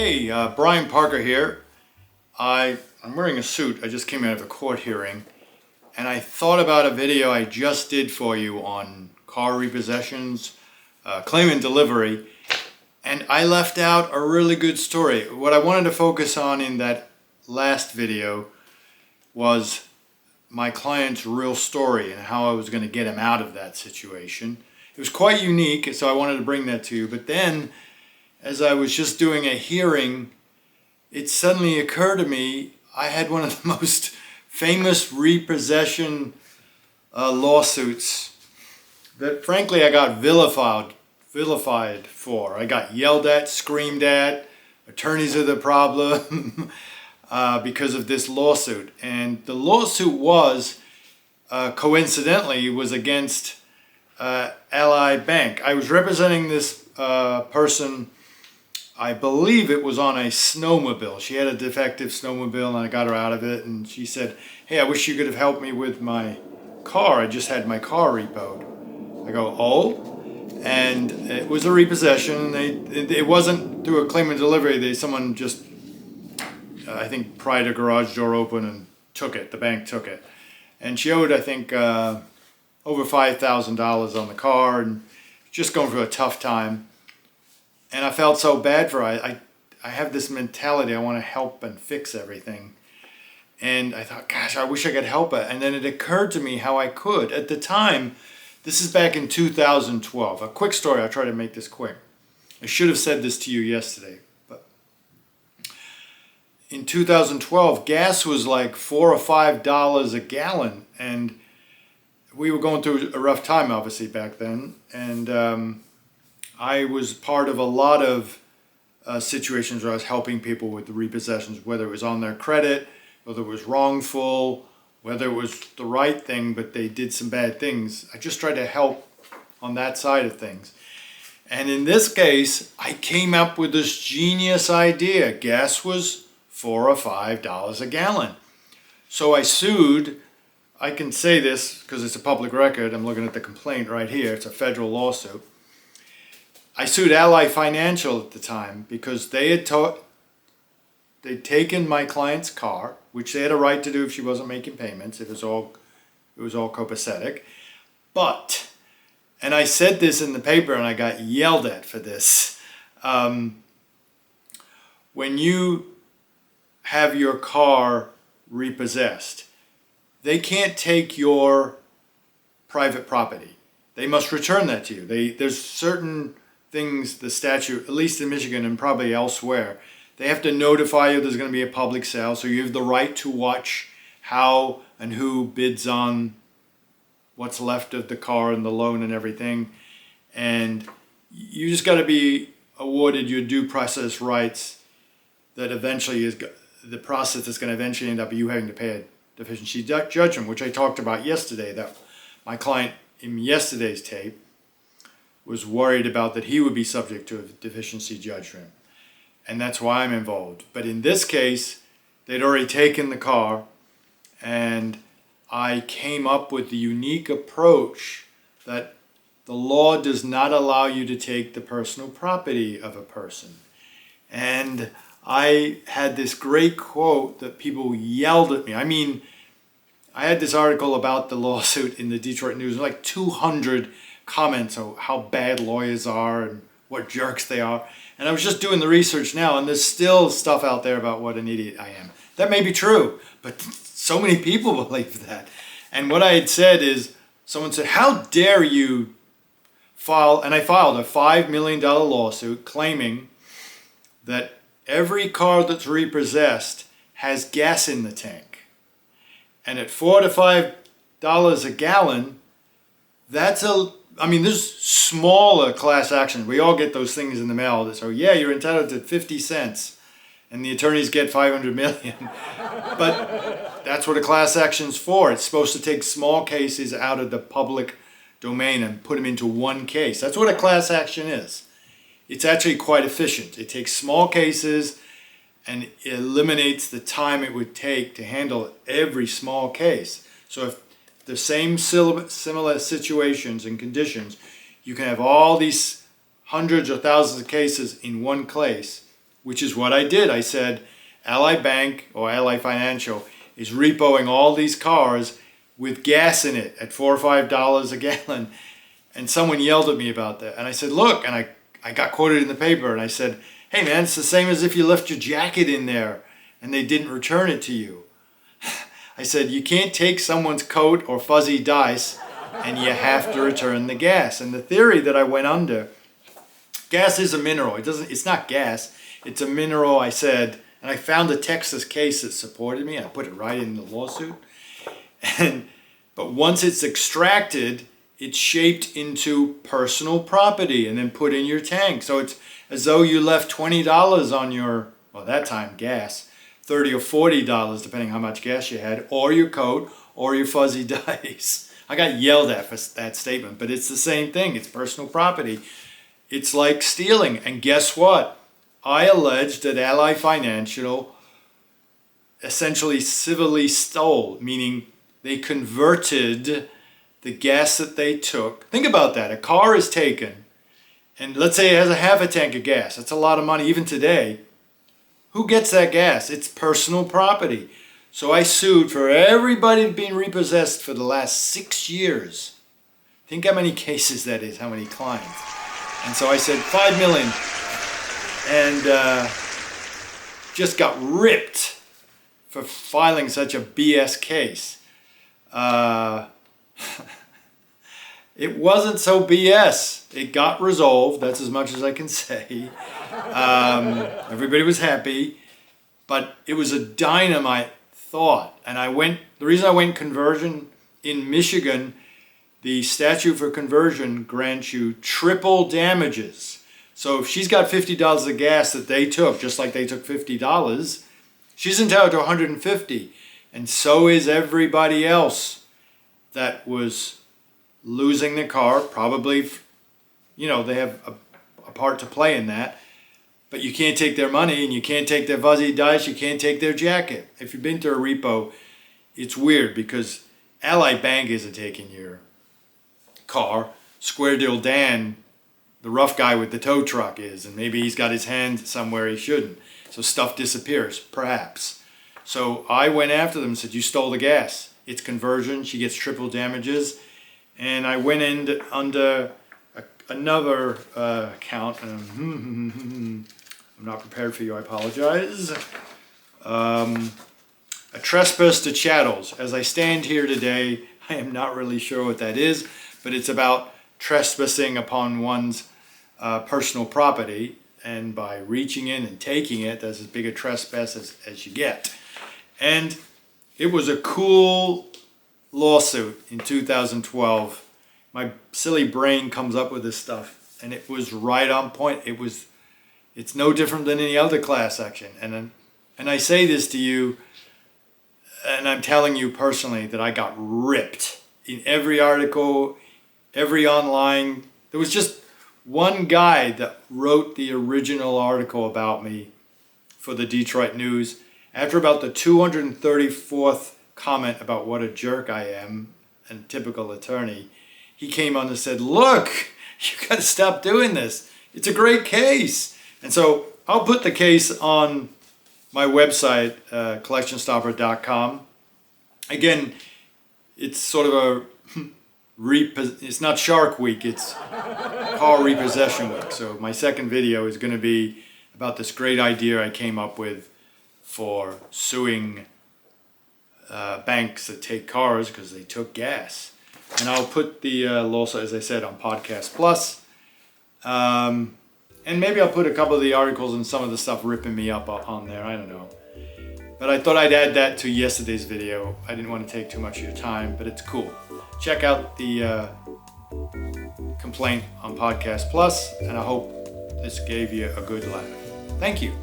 Hey, Brian Parker here. I'm wearing a suit. I just came out of a court hearing, and I thought about a video I just did for you on car repossessions, claim and delivery, and I left out a really good story. What I wanted to focus on in that last video was my client's real story and how I was going to get him out of that situation. It was quite unique, so I wanted to bring that to you. But then, as I was just doing a hearing, it suddenly occurred to me I had one of the most famous repossession lawsuits that frankly I got vilified for. I got yelled at, screamed at, attorneys are the problem because of this lawsuit. And the lawsuit was, coincidentally, was against Ally Bank. I was representing this person. I believe it was on a snowmobile. She had a defective snowmobile and I got her out of it, and she said, "Hey, I wish you could have helped me with my car. I just had my car repoed." I go, "Oh?" And it was a repossession. It wasn't through a claim and delivery. Someone just, I think, pried a garage door open and took it. The bank took it. And she owed, I think, over $5,000 on the car and just going through a tough time. And I felt so bad for her. I have this mentality, I want to help and fix everything. And I thought, gosh, I wish I could help her. And then it occurred to me how I could. At the time, this is back in 2012. A quick story, I'll try to make this quick. I should have said this to you yesterday. But in 2012, gas was like $4 or $5 a gallon. And we were going through a rough time, obviously, back then. And I was part of a lot of situations where I was helping people with the repossessions, whether it was on their credit, whether it was wrongful, whether it was the right thing, but they did some bad things. I just tried to help on that side of things. And in this case, I came up with this genius idea. Gas was $4 or $5 a gallon. So I sued. I can say this because it's a public record. I'm looking at the complaint right here. It's a federal lawsuit. I sued Ally Financial at the time because they'd taken my client's car, which they had a right to do if she wasn't making payments. It was all copacetic. But, and I said this in the paper and I got yelled at for this, when you have your car repossessed, they can't take your private property. They must return that to you. There's certain things, the statute, at least in Michigan and probably elsewhere, they have to notify you there's going to be a public sale, so you have the right to watch how and who bids on what's left of the car and the loan and everything. And you just got to be awarded your due process rights that eventually is the process that's going to eventually end up you having to pay a deficiency judgment, which I talked about yesterday, that my client in yesterday's tape was worried about that he would be subject to a deficiency judgment. And that's why I'm involved. But in this case, they'd already taken the car, and I came up with the unique approach that the law does not allow you to take the personal property of a person. And I had this great quote that people yelled at me. I mean, I had this article about the lawsuit in the Detroit News, like 200 comments on how bad lawyers are and what jerks they are. And I was just doing the research now, and there's still stuff out there about what an idiot I am. That may be true, but so many people believe that. And what I had said is, someone said, "How dare you file," and I filed a $5 million lawsuit claiming that every car that's repossessed has gas in the tank. And at $4 to $5 a gallon, there's smaller class actions. We all get those things in the mail that say, yeah, you're entitled to 50 cents, and the attorneys get 500 million. But that's what a class action's for. It's supposed to take small cases out of the public domain and put them into one case. That's what a class action is. It's actually quite efficient. It takes small cases and eliminates the time it would take to handle every small case. So if the same similar situations and conditions, you can have all these hundreds or thousands of cases in one case which is what I did. I said, Ally Bank or Ally Financial is repoing all these cars with gas in it at $4 or $5 a gallon. And someone yelled at me about that. And I said, look, and I got quoted in the paper, and I said, hey man, it's the same as if you left your jacket in there and they didn't return it to you. I said, you can't take someone's coat or fuzzy dice and you have to return the gas. And the theory that I went under, gas is a mineral. It's not gas, it's a mineral, I said, and I found a Texas case that supported me. I put it right in the lawsuit. But once it's extracted, it's shaped into personal property and then put in your tank. So it's as though you left $20 on your, well, that time gas, $30 or $40, depending how much gas you had, or your coat, or your fuzzy dice. I got yelled at for that statement, but it's the same thing. It's personal property. It's like stealing. And guess what? I alleged that Ally Financial essentially civilly stole, meaning they converted the gas that they took. Think about that. A car is taken, and let's say it has a half a tank of gas. That's a lot of money even today. Who gets that gas? It's personal property. So I sued for everybody being repossessed for the last 6 years. Think how many cases that is, how many clients. And so I said $5 million, and just got ripped for filing such a BS case. It wasn't so BS. It got resolved. That's as much as I can say. Everybody was happy, but it was a dynamite thought. And the reason I went conversion, in Michigan, the statute for conversion grants you triple damages. So if she's got $50 of gas that they took, just like they took $50, she's entitled to $150. And so is everybody else that was losing the car. Probably, they have a part to play in that. But you can't take their money, and you can't take their fuzzy dice, you can't take their jacket. If you've been to a repo, it's weird because Ally Bank isn't taking your car. Square Deal Dan, the rough guy with the tow truck, is, and maybe he's got his hand somewhere he shouldn't. So stuff disappears, perhaps. So I went after them and said, you stole the gas. It's conversion, she gets triple damages. And I went in under another count. I'm not prepared for you, I apologize. A trespass to chattels. As I stand here today, I am not really sure what that is, but it's about trespassing upon one's personal property, and by reaching in and taking it, that's as big a trespass as you get. And it was a cool lawsuit in 2012. My silly brain comes up with this stuff, and it was right on point. It's no different than any other class action. And I say this to you, and I'm telling you personally that I got ripped in every article, every online. There was just one guy that wrote the original article about me for the Detroit News. After about the 234th comment about what a jerk I am, and typical attorney, he came on and said, look, you got to stop doing this. It's a great case. And so I'll put the case on my website, collectionstopper.com. Again, it's sort of it's not Shark Week, it's Car Repossession Week. So my second video is going to be about this great idea I came up with for suing banks that take cars because they took gas. And I'll put the lawsuit, as I said, on Podcast Plus. And maybe I'll put a couple of the articles and some of the stuff ripping me up on there. I don't know. But I thought I'd add that to yesterday's video. I didn't want to take too much of your time, but it's cool. Check out the complaint on Podcast Plus, and I hope this gave you a good laugh. Thank you.